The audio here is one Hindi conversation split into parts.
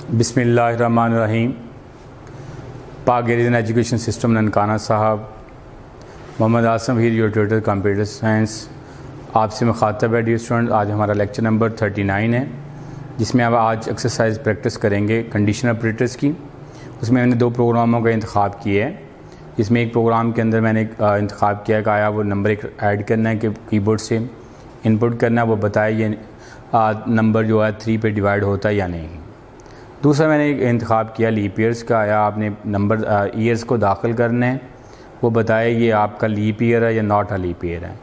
बिस्मिल्लाहिर्रहमानिर्रहीम। पाक गिरिजन एजुकेशन सिस्टम ननकाना साहब, मोहम्मद आसम हीर, योर ट्यूटर कंप्यूटर साइंस, आपसे मुखातब है। डियर स्टूडेंट, आज हमारा लेक्चर नंबर 39 है, जिसमें अब आज एक्सरसाइज प्रैक्टिस करेंगे कंडीशनल ऑपरेटर्स की। उसमें मैंने दो प्रोग्रामों का इंतखाब किया है, जिसमें एक प्रोग्राम के अंदर मैंने इंतखाब किया कि आया वो नंबर एक ऐड करना है कि कीबोर्ड से इनपुट करना है, वो बताए ये नंबर जो है 3 पे डिवाइड होता है या नहीं। दूसरा मैंने एक इंतखाब किया लीप ईयर्स का, आया आपने नंबर ईयर्स को दाखिल करने हैं, वो बताए ये आपका लीप ईयर है या नॉट अ लीप ईयर है।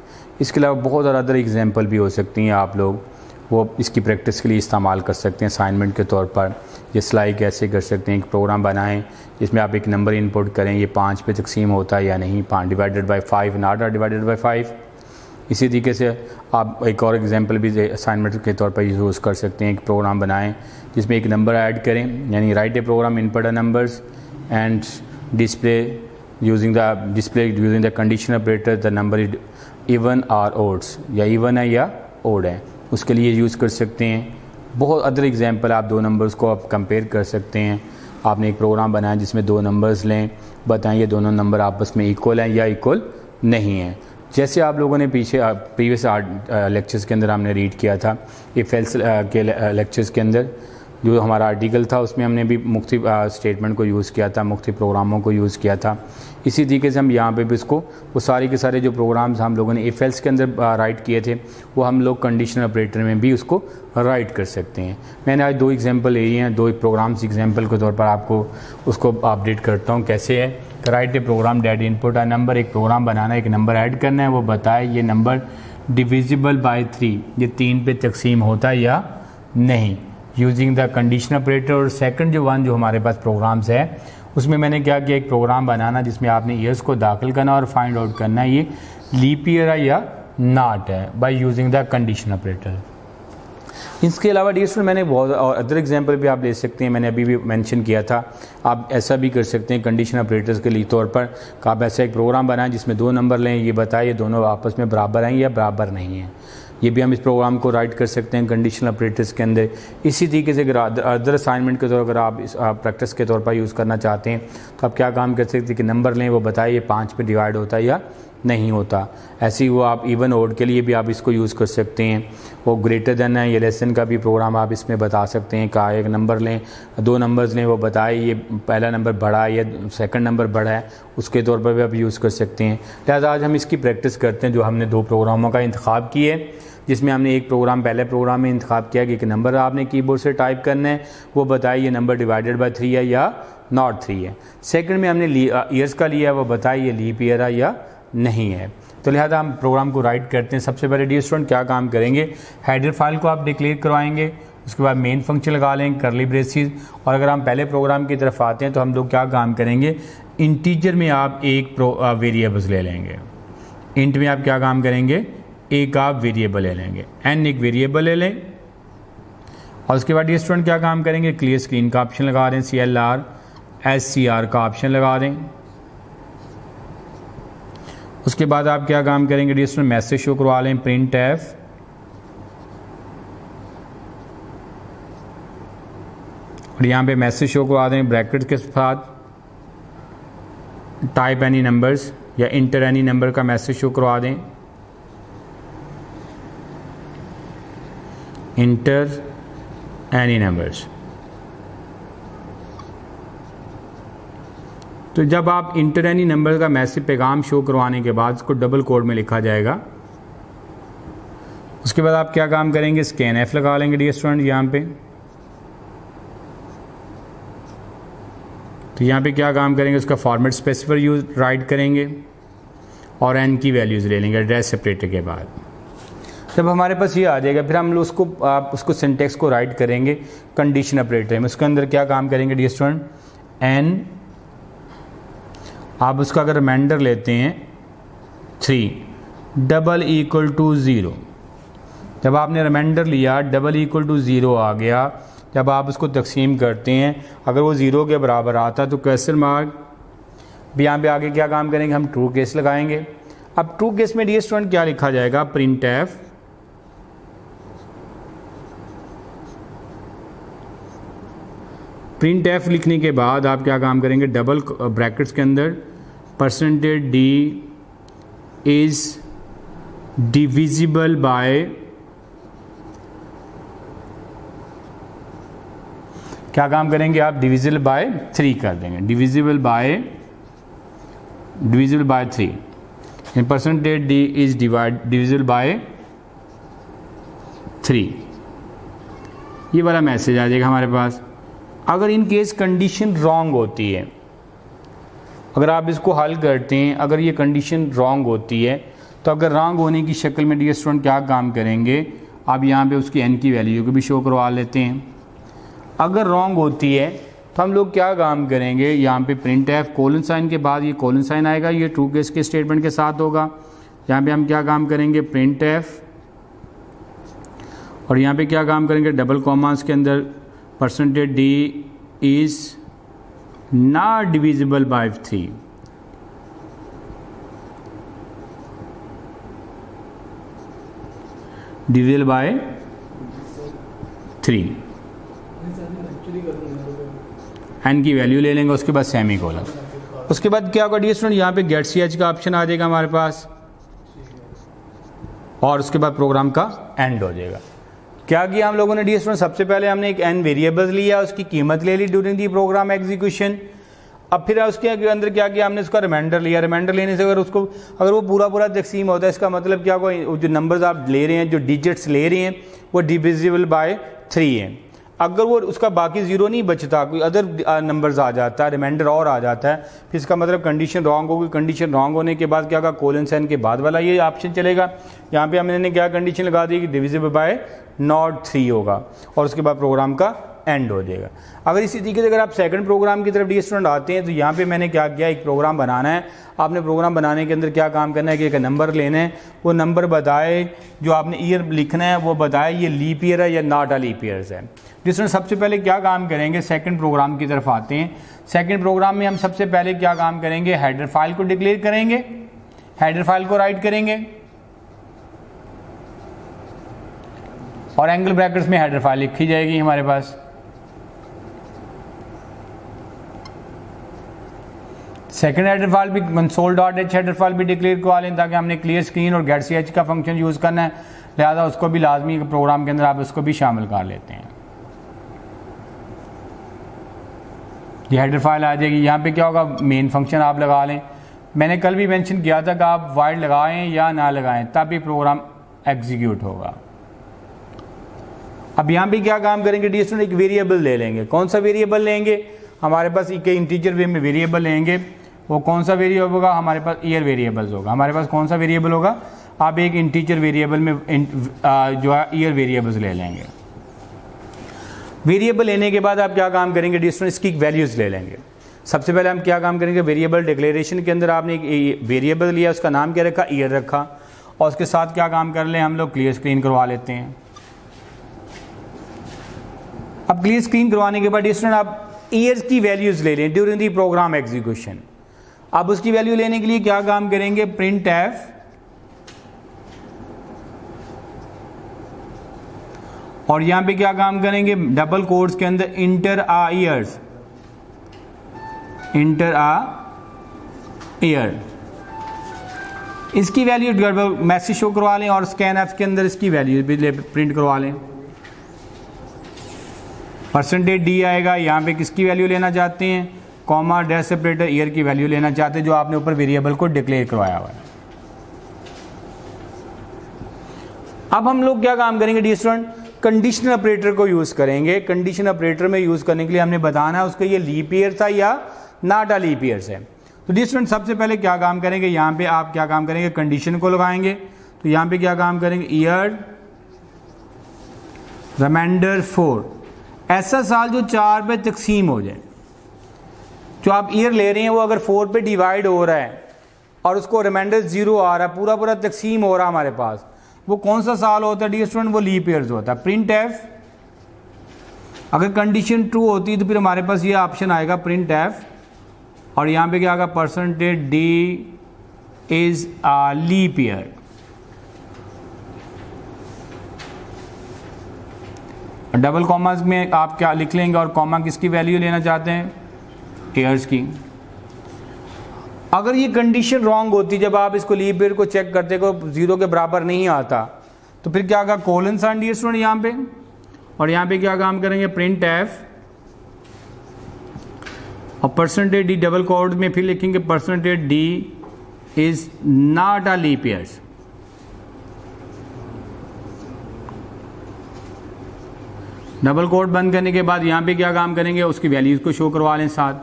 इसके अलावा बहुत सारा अदर एग्जांपल भी हो सकती हैं, आप लोग वो इसकी प्रैक्टिस के लिए इस्तेमाल कर सकते हैं असाइनमेंट के तौर पर। ये स्लाइड कैसे कर सकते हैं, एक प्रोग्राम बनाएं जिसमें आप एक नंबर इनपुट करें, ये 5 पे तकसीम होता है या नहीं, 5 divided by 5 not divided by 5। इसी तरीके से आप एक और एग्जांपल भी असाइनमेंट के तौर पर यूज़ कर सकते हैं। एक प्रोग्राम बनाएं जिसमें एक नंबर ऐड करें, यानी write a program input a numbers and display using the condition operator the number is even और ओड्स, या इवन है या ओड है, उसके लिए यूज़ कर सकते हैं। बहुत अदर एग्जांपल, आप दो नंबर्स को आप कंपेयर कर सकते हैं। आपने एक प्रोग्राम बनाया जिसमें दो नंबर्स लें, बताएं ये दोनों नंबर आपस में इक्वल हैं या इक्वल नहीं हैं। जैसे आप लोगों ने पीछे प्रीवियस लेक्चर्स के अंदर हमने रीड किया था, इफ एल्स के लेक्चर्स के अंदर जो हमारा आर्टिकल था, उसमें हमने भी मुख्तलिफ स्टेटमेंट को यूज़ किया था, मुख्तलिफ प्रोग्रामों को यूज़ किया था। इसी तरीके से हम यहाँ पे भी इसको वो सारे के सारे जो प्रोग्राम्स हम लोगों ने इफ एल्स के अंदर राइट किए थे, वो हम लोग कंडीशनल ऑपरेटर में भी उसको राइट कर सकते हैं। मैंने आज दो एग्जांपल ले लिए हैं, दो प्रोग्राम्स एग्जांपल के तौर पर आपको उसको अपडेट करता हूँ। कैसे है, right a programme date input uh number, एक प्रोग्राम बनाना, एक नंबर ऐड करना है, वो बताए ये नंबर डिविजिबल बाय 3, ये 3 पे तकसीम होता है या नहीं, यूजिंग द कंडीशनल ऑपरेटर। और सेकंड जो हमारे पास प्रोग्राम्स है, उसमें मैंने क्या किया, एक प्रोग्राम बनाना जिसमें आपने ईयर्स को दाखिल करना और फाइंड आउट करना है ये लीप ईयर है या नॉट है, by using the conditional operator. इसके अलावा डियर स्टूडेंट, मैंने बहुत और अदर एग्जांपल भी आप ले सकते हैं, मैंने अभी भी मेंशन किया था। आप ऐसा भी कर सकते हैं कंडीशन ऑपरेटर्स के लिए तौर पर कि आप ऐसा एक प्रोग्राम बनाएं जिसमें दो नंबर लें, ये बताए ये दोनों आपस में बराबर हैं या बराबर नहीं हैं। ये भी हम इस प्रोग्राम को राइट कर सकते हैं कंडीशनल ऑपरेटर्स के अंदर। इसी तरीके से अदर असाइनमेंट के तौर पर आप इस प्रैक्टिस के तौर पर यूज़ करना चाहते हैं, तो आप क्या काम कर सकते हैं कि नंबर लें, वो बताए ये 5 पे डिवाइड होता है या नहीं होता। ऐसे ही वो आप इवन ओड के लिए भी आप इसको यूज़ कर सकते हैं। वो ग्रेटर देन है, ये लेस देन का भी प्रोग्राम आप इसमें बता सकते हैं। का एक नंबर लें, दो नंबर्स लें, वो बताए ये पहला नंबर बड़ा है या सेकंड नंबर बड़ा है, उसके तौर पर भी आप यूज़ कर सकते हैं। लिहाजा आज हम इसकी प्रैक्टिस करते हैं, जो हमने दो प्रोग्रामों का इंतखाब किए, जिसमें हमने एक प्रोग्राम पहले प्रोग्राम में इंतखाब किया कि एक नंबर आपने कीबोर्ड से टाइप करना है, वो बताए ये नंबर डिवाइडेड बाय 3 है या नॉट 3 है। सेकंड में हमने ईयर्स का लिया, वो बताए ये लीप ईयर है या नहीं है। तो लिहाजा हम प्रोग्राम को राइट करते हैं। सबसे पहले डियर स्टूडेंट क्या काम करेंगे, हेडर फाइल को आप डिक्लेयर करवाएंगे, उसके बाद मेन फंक्शन लगा लेंगे करली ब्रेसेस। और अगर हम पहले प्रोग्राम की तरफ आते हैं तो हम लोग क्या काम करेंगे, इंटीजर में आप एक वेरिएबल्स ले लेंगे। इंट में आप क्या काम करेंगे, एक आप वेरिएबल ले लेंगे, एन एक वेरिएबल ले लें। और उसके बाद डियर स्टूडेंट क्या काम करेंगे, क्लियर स्क्रीन का ऑप्शन लगा दें, CLR SCR का ऑप्शन लगा दें। उसके बाद आप क्या काम करेंगे डियर स्टूडेंट, मैसेज शो करवा लें, प्रिंट एफ और यहाँ पे मैसेज शो करवा दें ब्रैकेट के साथ, टाइप एनी नंबर्स या इंटर एनी नंबर का मैसेज शो करवा दें, इंटर एनी नंबर्स। तो जब आप इंटर एनी नंबर का मैसेज पैगाम शो करवाने के बाद उसको डबल कोड में लिखा जाएगा। उसके बाद आप क्या काम करेंगे, स्कैन एफ लगा लेंगे डियर स्टूडेंट यहाँ पे। तो यहाँ पे क्या काम करेंगे, उसका फॉर्मेट स्पेसिफायर यूज राइट करेंगे और एन की वैल्यूज़ ले लेंगे एड्रेस सेपरेटर के बाद। जब हमारे पास ये आ जाएगा, फिर हम लोग उसको सिंटेक्स को राइट करेंगे कंडीशन ऑपरेटर में। उसके अंदर क्या काम करेंगे डियर स्टूडेंट, एन आप उसका अगर रिमाइंडर लेते हैं 3 डबल इक्वल टू 0। जब आपने रिमाइंडर लिया डबल इक्वल टू 0 आ गया, जब आप उसको तकसीम करते हैं, अगर वो 0 के बराबर आता तो क्वेश्चन मार्क। यहाँ पे आगे क्या काम करेंगे, हम ट्रू केस लगाएंगे। अब ट्रू केस में डियर स्टूडेंट क्या लिखा जाएगा, प्रिंट एफ प्रिंट एफ लिखने के बाद आप क्या काम करेंगे, डबल ब्रैकेट्स के अंदर percentage D is divisible by, क्या काम करेंगे आप, डिविजिबल बाय 3 कर देंगे, divisible by 3, percentage D is divisible by 3, ये वाला मैसेज आ जाएगा हमारे पास। अगर इन केस कंडीशन रॉन्ग होती है, अगर आप इसको हल करते हैं, अगर ये कंडीशन रॉन्ग होती है, तो अगर रॉन्ग होने की शक्ल में डियर स्टूडेंट क्या काम करेंगे, आप यहाँ पे उसकी एन की वैल्यू को भी शो करवा लेते हैं। अगर रॉन्ग होती है तो हम लोग क्या काम करेंगे, यहाँ पे प्रिंट एफ कोलन साइन के बाद ये कोलन साइन आएगा, ये ट्रू केस के स्टेटमेंट के साथ होगा। यहाँ पे हम क्या काम करेंगे, प्रिंट एफ, और यहाँ पे क्या काम करेंगे, डबल कॉमास के अंदर percentage D is not divisible by 3, divisible by 3, N की वैल्यू ले लेंगे, उसके बाद सेमी कोलन, उसके बाद क्या होगा डियर स्टूडेंट, यहाँ पे गेट सी एच का ऑप्शन आ जाएगा हमारे पास, और उसके बाद प्रोग्राम का एंड हो जाएगा। क्या किया हम लोगों ने डियर स्टूडेंट, सबसे पहले हमने एक एन वेरिएबल्स लिया, उसकी कीमत ले ली ड्यूरिंग दी प्रोग्राम एग्जीक्यूशन। अब फिर उसके अंदर क्या किया हमने, उसका रिमाइंडर लिया। रिमाइंडर लेने से अगर वो पूरा तकसीम होता है, इसका मतलब क्या होगा, जो नंबर्स आप ले रहे हैं, जो डिजिट्स ले रहे हैं, वो डिविजिबल बाय 3 हैं। अगर वो उसका बाकी ज़ीरो नहीं बचता, कोई अदर नंबर्स आ जाता है, रिमाइंडर और आ जाता है, फिर इसका मतलब कंडीशन रॉन्ग होगी। कंडीशन रॉन्ग होने के बाद क्या होगा, कोलन साइन के बाद वाला ये ऑप्शन चलेगा। यहाँ पे हमने क्या कंडीशन लगा दी कि डिविजिबल बाय नॉट 3 होगा, और उसके बाद प्रोग्राम का एंड हो जाएगा। अगर इसी तरीके से अगर आप सेकंड प्रोग्राम की तरफ डियर स्टूडेंट आते हैं, तो यहाँ पे मैंने क्या किया, एक प्रोग्राम बनाना है। आपने प्रोग्राम बनाने के अंदर क्या काम करना है कि एक नंबर लेना है, वो नंबर बताए, जो आपने ईयर लिखना है वो बताए ये लीप ईयर है या नॉट अ लीप ईयर्स है। जिसमें सबसे पहले क्या काम करेंगे, सेकंड प्रोग्राम की तरफ आते हैं। सेकंड प्रोग्राम में हम सबसे पहले क्या काम करेंगे, हेडर फाइल को डिक्लेयर करेंगे, हेडर फाइल को राइट करेंगे, और एंगल ब्रैकेट्स में हेडर फाइल लिखी जाएगी हमारे पास। सेकंड हेडर फाइल भी console.h हेडर फाइल भी डिक्लेयर करवा लें, ताकि हमने क्लियर स्क्रीन और गेट सी एच का फंक्शन यूज़ करना है, लिहाजा उसको भी लाजमी प्रोग्राम के अंदर आप उसको भी शामिल कर लेते हैं। ये हेडर फाइल आ जाएगी। यहाँ पे क्या होगा, मेन फंक्शन आप लगा लें। मैंने कल भी मेंशन किया था कि आप वाइड लगाएं या ना लगाएं, तब भी प्रोग्राम एग्जीक्यूट होगा। अब यहाँ पे क्या काम करेंगे डियर स्टूडेंट, एक वेरिएबल ले लेंगे। कौन सा वेरिएबल लेंगे, हमारे पास एक इंटीजर वे में वेरिएबल लेंगे। वो कौन सा वेरिएबल होगा, हमारे पास ईयर वेरिएबल्स होगा। हमारे पास कौन सा वेरिएबल होगा, आप एक इंटीजर वेरिएबल में जो है ईयर वेरिएबल्स ले लेंगे। वेरिएबल लेने के बाद आप क्या काम करेंगे डियर स्टूडेंट, इसकी वैल्यूज़ ले लेंगे। सबसे पहले हम क्या काम करेंगे, वेरिएबल डिक्लेरेशन के अंदर आपने एक वेरिएबल लिया, उसका नाम क्या रखा, ईयर रखा, और उसके साथ क्या काम कर लें, हम लोग क्लियर स्क्रीन करवा लेते हैं। अब क्लियर स्क्रीन करवाने के बाद डियर स्टूडेंट आप ईयर्स की वैल्यूज ले लें ड्यूरिंग दी प्रोग्राम एग्जीक्यूशन। अब उसकी वैल्यू लेने के लिए क्या काम करेंगे, प्रिंट एफ, और यहां पे क्या काम करेंगे, डबल कोट्स के अंदर इंटर आ ईयर्स, इंटर आ ईयर, इसकी वैल्यू मैसेज शो करवा लें, और स्कैन एफ के अंदर इसकी वैल्यू भी प्रिंट करवा लें। परसेंटेज डी आएगा, यहाँ पे किसकी वैल्यू लेना चाहते हैं, कॉमा डैश सेपरेटर ईयर की वैल्यू लेना चाहते हैं, जो आपने ऊपर वेरिएबल को डिक्लेयर करवाया हुआ है। अब हम लोग क्या काम करेंगे डियर स्टूडेंट, कंडीशनल ऑपरेटर को यूज करेंगे। कंडीशन ऑपरेटर में यूज करने के लिए हमने बताना है उसका ये लीप ईयर था या नॉट अ लीप ईयर है। तो डियर स्टूडेंट सबसे पहले क्या काम करेंगे, यहाँ पे आप क्या काम करेंगे, कंडीशन को लगाएंगे। तो यहाँ पे क्या काम करेंगे, ईयर रिमाइंडर 4, ऐसा साल जो 4 पे तकसीम हो जाए। जो आप ईयर ले रहे हैं वो अगर 4 पे डिवाइड हो रहा है और उसको रिमाइंडर 0 आ रहा है, पूरा तकसीम हो रहा है हमारे पास, वो कौन सा साल होता है डियर स्टूडेंट, वो लीप ईयर्स होता है। प्रिंट एफ, अगर कंडीशन ट्रू होती है तो फिर हमारे पास ये ऑप्शन आएगा प्रिंट एफ, और यहाँ पे क्या आएगा, percentage D is a leap year. Double commas में आप क्या लिख लेंगे और कॉमा किसकी वैल्यू लेना चाहते हैं, ईयर्स की। अगर ये कंडीशन रॉन्ग होती, जब आप इसको लीप ईयर को चेक करते को 0 के बराबर नहीं आता, तो फिर क्या होगा, कोलन साइन डियर स्टूडेंट यहाँ पे, और यहाँ पे क्या काम करेंगे, प्रिंट एफ और परसेंटेज डी डबल कोड में फिर लिखेंगे percentage D is not a leap years. Double code बंद करने के बाद यहाँ पे क्या काम करेंगे, उसकी वैल्यूज को शो करवा लें साथ,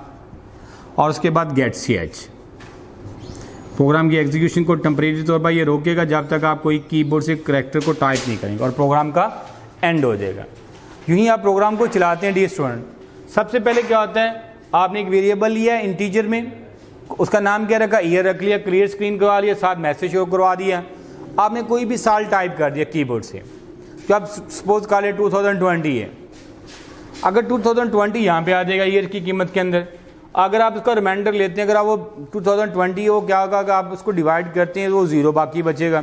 और उसके बाद गेट सी एच। प्रोग्राम की एग्जीक्यूशन को टेम्परेरी तौर पर ये रोकेगा जब तक आप कोई कीबोर्ड से करैक्टर को टाइप नहीं करेंगे, और प्रोग्राम का एंड हो जाएगा। यूं ही आप प्रोग्राम को चलाते हैं डियर स्टूडेंट। सबसे पहले क्या होता है, आपने एक वेरिएबल लिया है इंटीजर में, उसका नाम क्या रखा, ईयर रख लिया, क्लियर स्क्रीन करवा लिया, साथ मैसेज शो करवा दिया। आपने कोई भी साल टाइप कर दिया कीबोर्ड से, तो आप सपोज कर ले 2020 है। अगर 2020 यहाँ पे आ जाएगा ईयर की कीमत के अंदर। अगर आप इसका रिमाइंडर लेते हैं, अगर आप वो 2020 वो क्या होगा, अगर आप उसको डिवाइड करते हैं तो वो 0 बाकी बचेगा।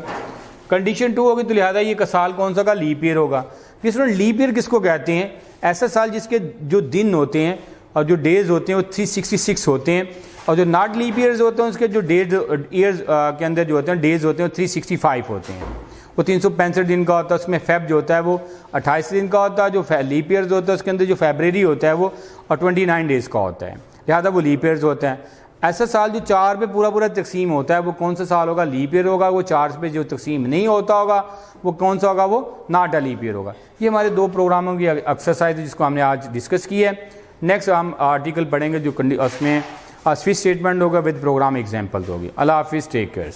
कंडीशन 2 होगी, तो लिहाजा ये का साल कौन सा का, लीप ईयर होगा। फिर स्टूडेंट लीप ईयर किसको कहते हैं, ऐसा साल जिसके जो दिन होते हैं और जो डेज होते हैं वो 366 होते हैं, और जो नॉट लीप ईयर्स होते हैं उसके जो डेज ईयर्स के अंदर जो होते हैं डेज होते हैं वो 365 होते हैं। वो 365 दिन का होता है, उसमें फेब जो होता है वो 28 दिन का होता है, जो लीप ईयर्स होता है उसके अंदर जो फरवरी होता है वो और 29 डेज़ का होता है, लिहाजा वो लीप ईयर्स होता है। ऐसा साल जो 4 पे पूरा तकसीम होता है वो कौन सा साल होगा, लीप ईयर होगा। वो 4 पे जो तकसीम नहीं होता होगा वो कौन सा होगा, वो नॉट अ लीप ईयर होगा। ये हमारे 2 प्रोग्रामों की एक्सरसाइज है जिसको हमने आज डिस्कस की है। नेक्स्ट हम आर्टिकल पढ़ेंगे जो उसमें स्विच स्टेटमेंट होगा विद प्रोग्राम एग्जाम्पल्स होगी। अल्लाह हाफिज़, टेक केयर।